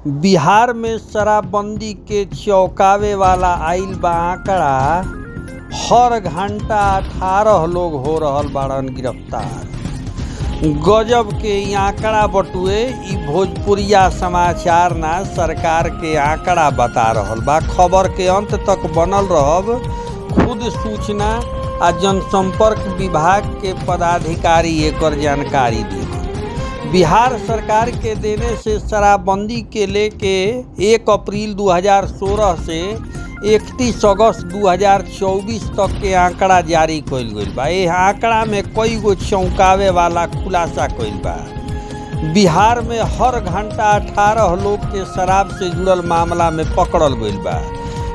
बिहार में शराबबंदी के चौंकावे वाला आइल बा आंकड़ा। हर घंटा 18 लोग हो रहल बाड़न गिरफ्तार। गजब के ई आंकड़ा बटुए। ई भोजपुरिया समाचार ना सरकार के आंकड़ा बता रहल बा। खबर के अंत तक बनल रहब। खुद सूचना आ जनसंपर्क विभाग के पदाधिकारी एकर जानकारी दी। बिहार सरकार के देने से शराबबंदी के लेके 1 अप्रैल 2016 से 31 अगस्त 2024 तक के आंकड़ा जारी कइल गइल बा। ये आंकड़ा में कई गो चौंकावे वाला खुलासा कइल बा। बिहार में हर घंटा 18 लोग के शराब से जुड़ल मामला में पकड़ल गइल बा।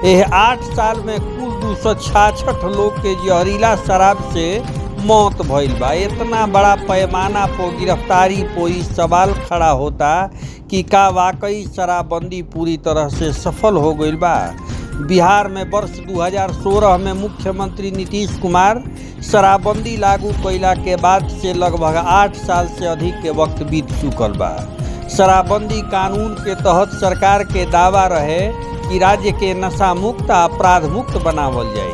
यह 8 साल में कुल 266 लोग के जहरीला शराब से मौत भइल बा। इतना बड़ा पैमाना पर गिरफ्तारी पर ई सवाल खड़ा होता कि का वाकई शराबबंदी पूरी तरह से सफल हो गइल बा। बिहार में वर्ष 2016 में मुख्यमंत्री नीतीश कुमार शराबबंदी लागू कइला के बाद से लगभग 8 साल से अधिक के वक्त बीत चुकल बा। शराबबंदी कानून के तहत सरकार के दावा रहे कि राज्य के नशा मुक्त आ अपराध मुक्त बनावल जाए।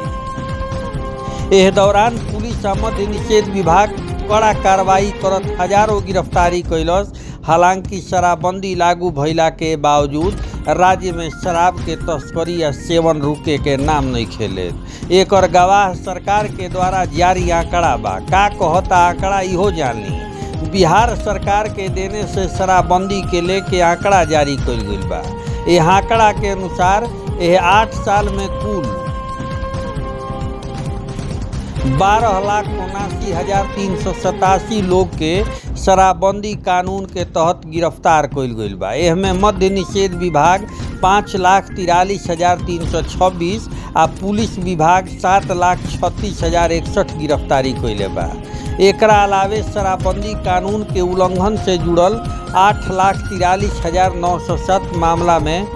एह दौरान पुलिस आ मद्य निषेध विभाग कड़ा कार्रवाई करत हजारों गिरफ्तारी कैलस। हालांकि शराबबंदी लागू भइला के बावजूद राज्य में शराब के तस्करी या सेवन रुके के नाम नहीं खेले। एकर गवाह सरकार के द्वारा जारी आंकड़ा बा। का कहता आंकड़ा इहो जानी। बिहार सरकार के देने से शराबबंदी के लेके आंकड़ा जारी कइल गइल बा। यह आंकड़ा के अनुसार यह 8 साल में कुल 12,79,387 लोग के शराबबंदी कानून के तहत गिरफ्तार कइल गइल बा। एहमे मद्य निषेध विभाग 5,43,326 आ पुलिस विभाग 7,36,061 गिरफ्तारी कइले बा। एकरा अलावे शराबबंदी कानून के उल्लंघन से जुड़ल 8,43,907 मामला में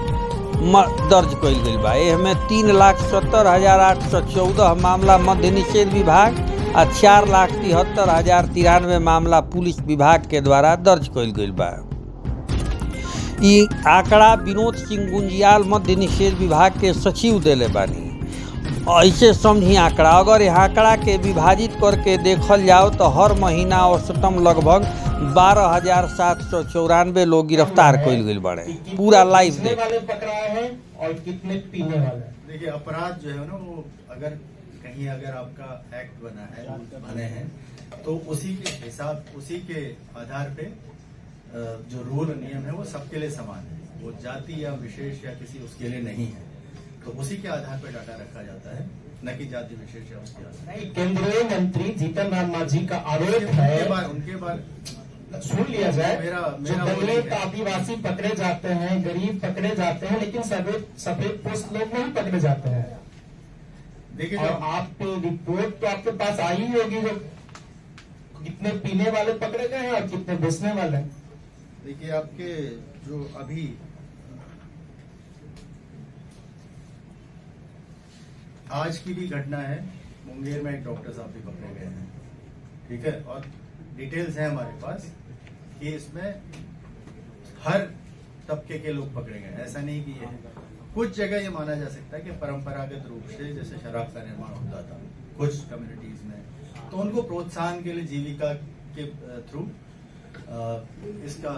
दर्ज कइल गइल बा। एहमे 3,70,814 मामला मद्य निषेध विभाग आ 4,73,093 मामला पुलिस विभाग के द्वारा दर्ज कइल गइल बा। ई आंकड़ा विनोद सिंह गुंजियाल मद्य निषेध विभाग के सचिव देले बानी। ऐसे समझी आंकड़ा, अगर यह आंकड़ा के विभाजित करके देखल जाओ तो हर महीना औसतम लगभग 12,794 लोग गिरफ्तार कइल गइल बाड़े। पूरा लाइव देख पकड़ा है और कितने पीने वाले। देखिए अपराध जो है ना वो अगर कहीं अगर आपका एक्ट बने हैं तो उसी के हिसाब उसी के आधार पे जो रूल नियम है वो सबके लिए समान है। वो जाति या विशेष या किसी उसके लिए नहीं है। तो उसी के आधार पर डाटा रखा जाता है, न कि जाति विशेष या उसके आधार। केंद्रीय मंत्री जीतन राम मांझी का आरोप है, उनके बाद सुन लिया जाए। मेरा दलित आदिवासी पकड़े जाते हैं, गरीब पकड़े जाते हैं, लेकिन सफेद पोस्ट लोग नहीं पकड़े जाते हैं। देखिए और आपकी रिपोर्ट तो आपके पास आई होगी जो कितने पीने वाले पकड़े गए हैं और कितने बेचने वाले। देखिए आपके जो अभी आज की भी घटना है, मुंगेर में एक डॉक्टर साहब भी पकड़े गए हैं, ठीक है। और डिटेल्स हैं हमारे पास कि इसमें हर तबके के लोग पकड़े गए। ऐसा नहीं कि ये कुछ जगह ये माना जा सकता है कि परंपरागत रूप से जैसे शराब का निर्माण होता था कुछ कम्युनिटीज में, तो उनको प्रोत्साहन के लिए जीविका के थ्रू इसका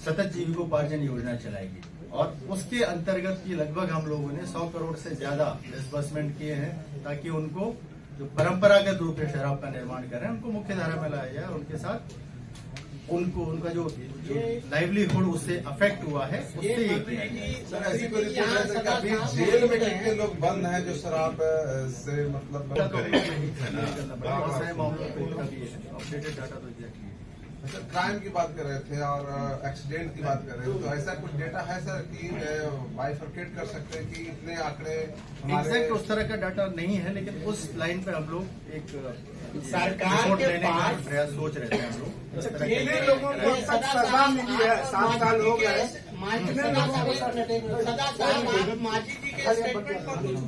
सतत जीविकोपार्जन योजना चलाएगी और उसके अंतर्गत ये लगभग हम लोगों ने 100 करोड़ से ज्यादा डिस्बर्समेंट किए हैं ताकि उनको जो परंपरागत रूप से शराब का निर्माण कर रहे हैं उनको मुख्य धारा में लाया जाए। उनके साथ उनका जो लाइवलीहुड उससे अफेक्ट हुआ है उससे ये किया जाए। सर ऐसी कोई रिपोर्ट है कि अभी जेल में कितने लोग बंद हैं जो शराब से मतलब बहुत सारे मामलों पे अपडेटेड डाटा तो एग्जैक्टली सर क्राइम की बात कर रहे थे और एक्सीडेंट की बात कर रहे थे, तो ऐसा कुछ डेटा है सर कि बाइफरकेट कर सकते हैं कि इतने आंकड़े एग्जैक्ट उस तरह का डाटा नहीं है, लेकिन उस लाइन पे हम लोग एक सरकार के पास प्रयास सोच रहे थे हम लोग। कितने लोगों को सजा मिली है? 7 साल हो गए।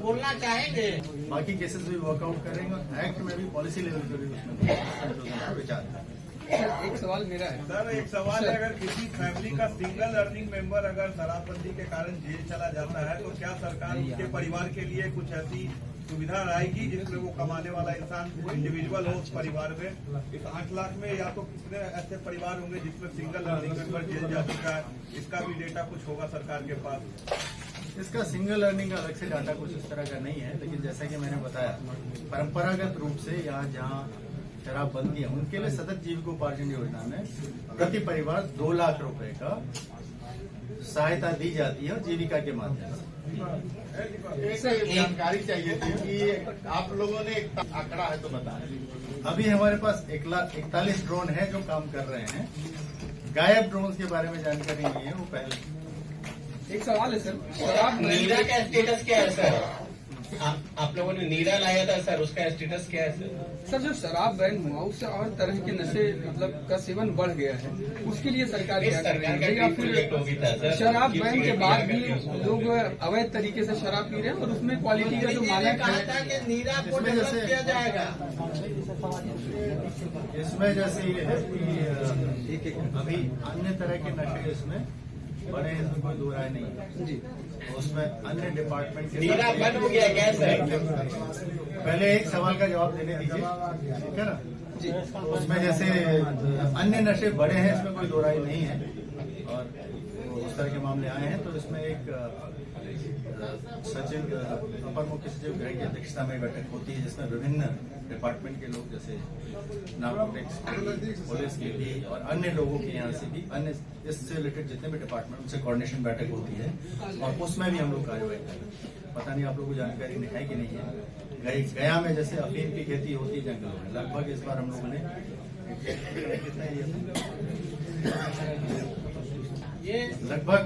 बोलना चाहेंगे बाकी केसेस भी वर्कआउट करेंगे। एक्ट में भी पॉलिसी लेवल पे भी उसमें विचार है। एक सवाल मेरा है सर, एक सवाल है, अगर किसी फैमिली का सिंगल अर्निंग मेंबर अगर शराबबंदी के कारण जेल चला जाता है तो क्या सरकार उसके परिवार के लिए कुछ ऐसी सुविधा लाएगी जिसमें वो कमाने वाला इंसान इंडिविजुअल हो उस परिवार में? इस 8 लाख में या तो कितने ऐसे परिवार होंगे जिसमें सिंगल अर्निंग मेंबर जेल जा चुका है, इसका भी डेटा कुछ होगा सरकार के पास? इसका सिंगल अर्निंग का अलग से डाटा कुछ इस तरह का नहीं है, लेकिन जैसा कि मैंने बताया, परंपरागत रूप से यहाँ जहाँ शराबबंदी है उनके लिए सतत जीविकोपार्जन योजना में प्रति परिवार 2 लाख रुपए का सहायता दी जाती है जीविका के माध्यम से। एक जानकारी चाहिए थी कि आप लोगों ने एक आंकड़ा है तो बताएं। अभी हमारे पास 1,41 ड्रोन है जो काम कर रहे हैं। गायब ड्रोन के बारे में जानकारी नहीं है, वो पहले। एक सवाल है सर, शराब नीरा का स्टेटस क्या है सर? आप लोगों ने नीरा लाया था सर, उसका स्टेटस क्या है सर? सर जो शराब बैन हुआ उससे और तरह के नशे मतलब का सेवन बढ़ गया है, उसके लिए सरकार क्या कर रही है? या फिर शराब बैन के बाद भी लोग अवैध तरीके से शराब पी रहे हैं और उसमें क्वालिटी का जो मानक है, नीरा को डेवलप किया जाएगा। इसमें जैसे ये है कि अभी अन्य तरह के नशे इसमें बड़े हैं, इसमें कोई दो राय नहीं है जी। उसमें अन्य डिपार्टमेंट के नीरा बंद हो गया क्या सर? पहले एक सवाल का जवाब देने दीजिए, ठीक है ना जी। उसमें जैसे अन्य नशे बड़े हैं, इसमें कोई दो राय नहीं है, और उस तरह के मामले आए हैं। तो इसमें एक सचिव, अपर मुख्य सचिव गृह की अध्यक्षता में बैठक होती है जिसमें विभिन्न डिपार्टमेंट के लोग, जैसे नार्कोटिक्स, पुलिस के भी और अन्य लोगों के यहाँ से भी, अन्य इससे रिलेटेड जितने भी डिपार्टमेंट उनसे कोऑर्डिनेशन बैठक होती है, और उसमें भी हम लोग कार्रवाई कर रहे हैं। पता नहीं आप लोगों को जानकारी है कि नहीं है। गया में जैसे अफीम की खेती होती है जंगलों में, लगभग इस बार हम लोगों ने कितना लगभग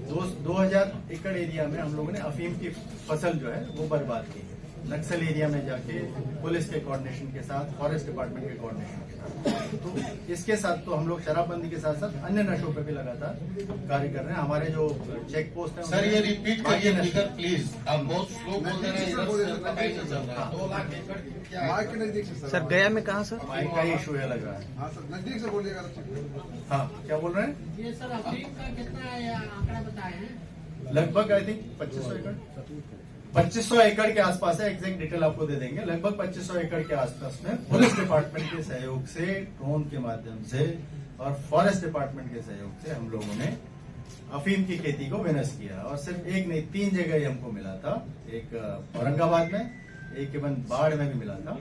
2000 एकड़ एरिया में हम लोगों ने अफीम की फसल जो है वो बर्बाद की है। नक्सल एरिया में जाके पुलिस के कोऑर्डिनेशन के साथ, फॉरेस्ट डिपार्टमेंट के कोऑर्डिनेशन के साथ, तो इसके साथ तो हम लोग शराबबंदी के साथ साथ अन्य नशों पे भी लगातार कार्य कर रहे हैं। हमारे जो चेक पोस्ट है सर, ये रिपीट करिए फिगर प्लीज, आप बहुत स्लो बोल रहे हैं। 2 लाख एकड़ क्या माइक के नजदीक से सर गया में कहाँ सर? माइक का इशू है लग रहा है। हाँ सर, नजदीक से बोलिएगा। हाँ, क्या बोल रहे हैं? ये सर अफीम का कितना आंकड़ा बताए हैं? लगभग आई थिंक 2500 एकड़, 2500 एकड़ के आसपास है। एग्जैक्ट डिटेल आपको दे देंगे। लगभग 2500 एकड़ के आसपास में पुलिस डिपार्टमेंट के सहयोग से, ड्रोन के माध्यम से और फॉरेस्ट डिपार्टमेंट के सहयोग से हम लोगों ने अफीम की खेती को विनष्ट किया। और सिर्फ एक नहीं, 3 जगह ही हमको मिला था। एक औरंगाबाद में, एक इवन बाढ़ में भी मिला था,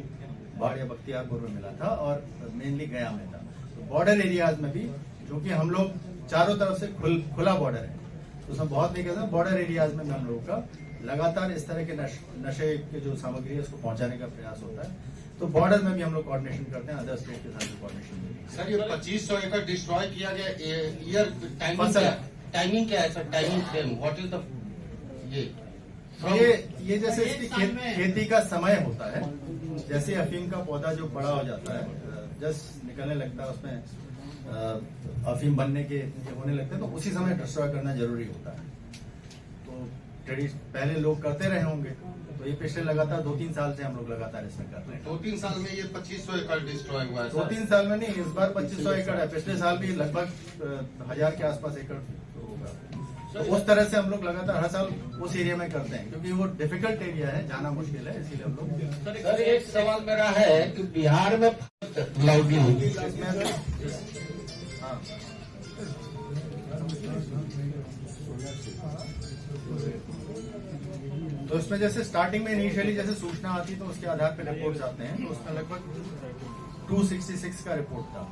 बाढ़ या बख्तियारपुर में मिला था, और मेनली गया में था। तो बॉर्डर एरियाज में भी, क्योंकि हम लोग चारों तरफ से खुला बॉर्डर है, तो उसमें बहुत नहीं कहता, बॉर्डर एरियाज में भी हम लोगों का लगातार इस तरह के नशे के जो सामग्री है उसको पहुंचाने का प्रयास होता है। तो बॉर्डर में भी हम लोग कोऑर्डिनेशन करते हैं, अदर स्टेट के साथ भी कोऑर्डिनेशन। सर, ये 2500 एकड़ डिस्ट्रॉय किया गया, ईयर टाइमिंग क्या है sir? Timing frame what is the ये जैसे इसकी खेती का समय होता है। जैसे अफीम का पौधा जो बड़ा हो जाता है, जस्ट निकलने लगता है, उसमें अफीम बनने के होने लगते हैं, तो उसी समय डिस्ट्रॉय करना जरूरी होता है। तो पहले लोग करते रहे होंगे, तो ये पिछले लगातार 2-3 साल से हम लोग लगातार इसमें कर रहे हैं। 2-3 साल में ये 2500 एकड़ डिस्ट्रॉय हुआ है। 2-3 साल में नहीं, इस बार 2500 एकड़ है। पिछले साल भी लगभग 1000 के आसपास एकड़ होगा। तो उस तरह से हम लोग लगातार हर साल उस एरिया में करते हैं, क्योंकि वो डिफिकल्ट एरिया है, जाना मुश्किल है, इसीलिए हम लोग। सर, एक सवाल मेरा है कि बिहार में लाउडली हाँ, तो इसमें जैसे स्टार्टिंग में इनिशियली जैसे सूचना आती तो उसके आधार पर रिपोर्ट आते हैं। तो उसमें लगभग 266 का रिपोर्ट था।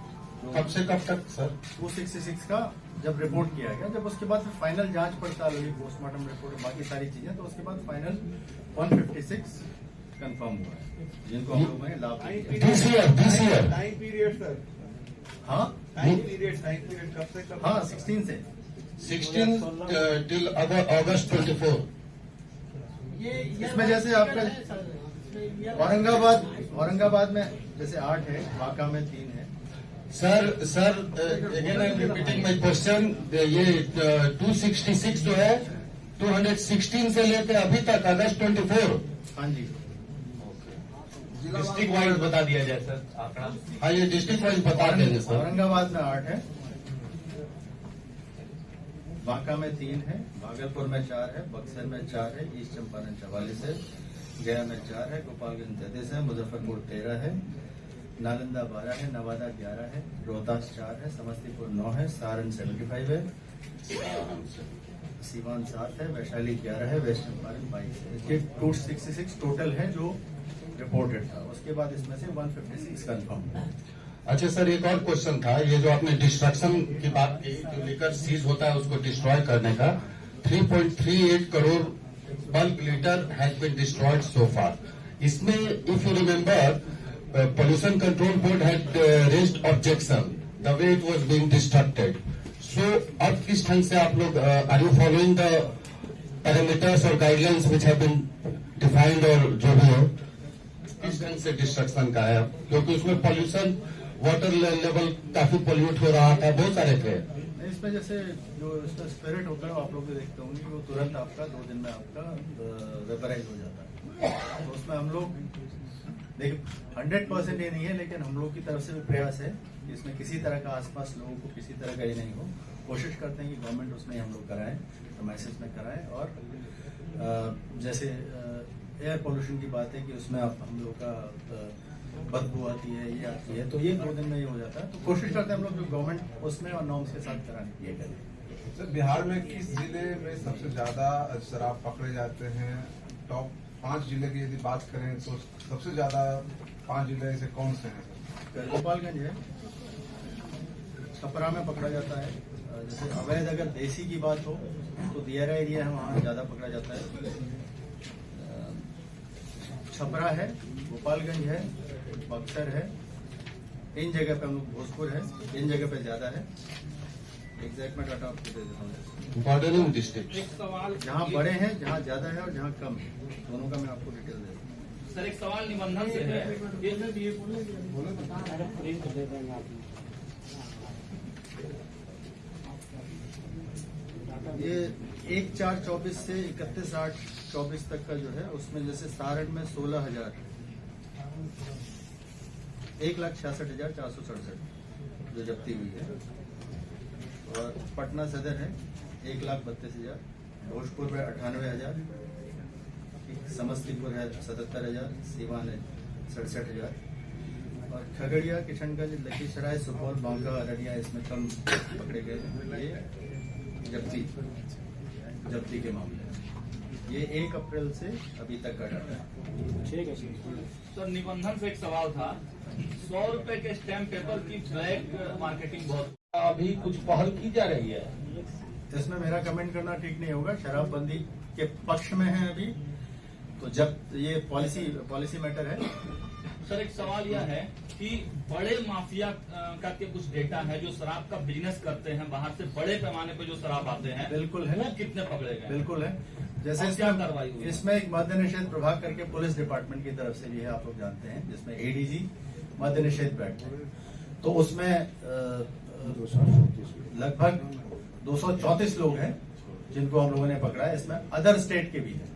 कब से कब तक सर? 266 का जब रिपोर्ट किया गया, जब उसके बाद फाइनल जांच पड़ताल हुई, पोस्टमार्टम रिपोर्ट, बाकी सारी चीजें, तो उसके बाद फाइनल 156 कंफर्म हुआ है, जिनको हम लोगों ने लाभ दिया। Time period sir? हाँ, टाइम पीरियड कब से कब? हाँ, 16 से 16 टिल अगस्त 24। इसमें जैसे आपका औरंगाबाद में जैसे 8 है, बांका में 3 है। Sir again I am repeating my question. ये 266 जो है 216 से लेकर अभी तक अगस्त 24। हाँ जी। डिस्ट्रिक्ट वाइज बता दिया जाए सर आंकड़ा। हाँ, ये डिस्ट्रिक्ट वाइज बता देंगे सर। औरंगाबाद में 8 है, बांका में 3 है, भागलपुर में 4 है, बक्सर में 4 है, ईस्ट चंपारण 44 है, गया में 4 है, गोपालगंज 33 है, मुजफ्फरपुर 13 है, नालंदा 12 है, नवादा 11 है, रोहतास 4 है, समस्तीपुर 9 है, सारण 75 है, सीवान 7 है, वैशाली 11 है, वेस्ट चंपारण 22 है। ये 266 टोटल है जो रिपोर्टेड था। उसके बाद इसमें से 156 कंफर्म है। अच्छा सर, एक और क्वेश्चन था, ये जो आपने डिस्ट्रक्शन की बात की, जो लेकर सीज होता है उसको डिस्ट्रॉय करने का, 3.38 crore bulk litre has been destroyed so far. इसमें if you remember, pollution control board had raised objection the way it was being destructed. So अब किस ढंग से आप लोग are you following the parameters और guidelines which have been defined, और जो भी हो किस ढंग से डिस्ट्रक्शन का है, क्योंकि उसमें पॉल्यूशन वाटर लेवल काफी पोल्यूट हो रहा था, बहुत सारे थे। इसमें जैसे जो इसका स्पिरिट होता है, आप लोग भी देखते होंगे कि वो तुरंत आपका 2 दिन में आपका वेपराइज हो जाता है। तो उसमें हम लोग देखिए 100% ये नहीं है, लेकिन हम लोग की तरफ से भी प्रयास है कि इसमें किसी तरह का आसपास लोगों को किसी तरह का ये नहीं हो। कोशिश करते हैं कि गवर्नमेंट उसमें हम लोग कराएं, मैसेज में कराएं। और जैसे एयर पोल्यूशन की बात है कि उसमें हम लोग का बदबू आती है, ये आती है, तो ये 2 दिन में ये हो जाता है। तो कोशिश करते हैं हम लोग जो गवर्नमेंट उसमें और नॉर्म्स के साथ कराने की ये करें। सर, बिहार में किस जिले में सबसे ज्यादा शराब पकड़े जाते हैं? टॉप 5 जिले की यदि बात करें तो सबसे ज्यादा 5 जिले ऐसे कौन से हैं सर? गोपालगंज है, छपरा में पकड़ा जाता है। जैसे अवैध अगर देसी की बात हो तो दियारा एरिया है, वहाँ ज्यादा पकड़ा जाता है। छपरा है, गोपालगंज है, बक्सर है, इन जगह पे हम लोग, भोजपुर है, इन जगह पे ज्यादा है। एग्जैक्ट में डाटा आपको दे देता हूँ। बॉर्डरिंग डिस्ट्रिक्ट जहाँ बड़े हैं, जहाँ ज्यादा है और जहाँ कम है, दोनों का मैं आपको डिटेल दे दूँ। सर, एक सवाल निबंधन से है। ये 1/4/24 से 31/8/24 तक का जो है, उसमें जैसे सारण में 16,000, 1,66,467 जो जब्ती हुई है। और पटना सदर है 1,32,000, भोजपुर में 98,000, समस्तीपुर है 77,000, सीवान है 67,000, और खगड़िया, किशनगंज, लखीसराय, सुपौल, बांका, अररिया इसमें कम पकड़े गए हैं। ये जब्ती के मामले हैं। ये 1 अप्रैल से अभी तक का डाटा है। ठीक है सर, निबंधन से एक सवाल था। 100 रुपए के स्टैम्प पेपर की ब्लैक मार्केटिंग बहुत अभी कुछ पहल की जा रही है। इसमें मेरा कमेंट करना ठीक नहीं होगा। शराबबंदी के पक्ष में है अभी, तो जब ये पॉलिसी मैटर है। सर, एक सवाल यह है कि बड़े माफिया का के कुछ डेटा है जो शराब का बिजनेस करते हैं, बाहर से बड़े पैमाने पर जो शराब आते हैं, बिल्कुल है, वो कितने पकड़े गए? बिल्कुल है। जैसे क्या कार्रवाई हुई? इसमें एक मद्य निषेध प्रभाग करके पुलिस डिपार्टमेंट की तरफ से भी है, आप लोग जानते हैं, जिसमें एडीजी मद्य निषेध बैठते हैं। तो उसमें लगभग 234 लोग हैं जिनको हम लोगों ने पकड़ा है। इसमें अदर स्टेट के भी हैं,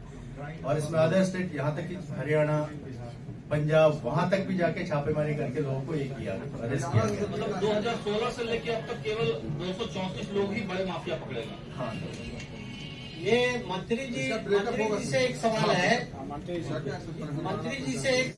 और इसमें अदर स्टेट यहाँ तक कि हरियाणा, पंजाब, वहां तक भी जाके छापेमारी करके लोगों को एक किया, अरेस्ट किया गया। मतलब 2016 से लेकर अब तक केवल 234 लोग ही बड़े माफिया पकड़े गए। हाँ, ये मंत्री जी से एक सवाल है। मंत्री जी से एक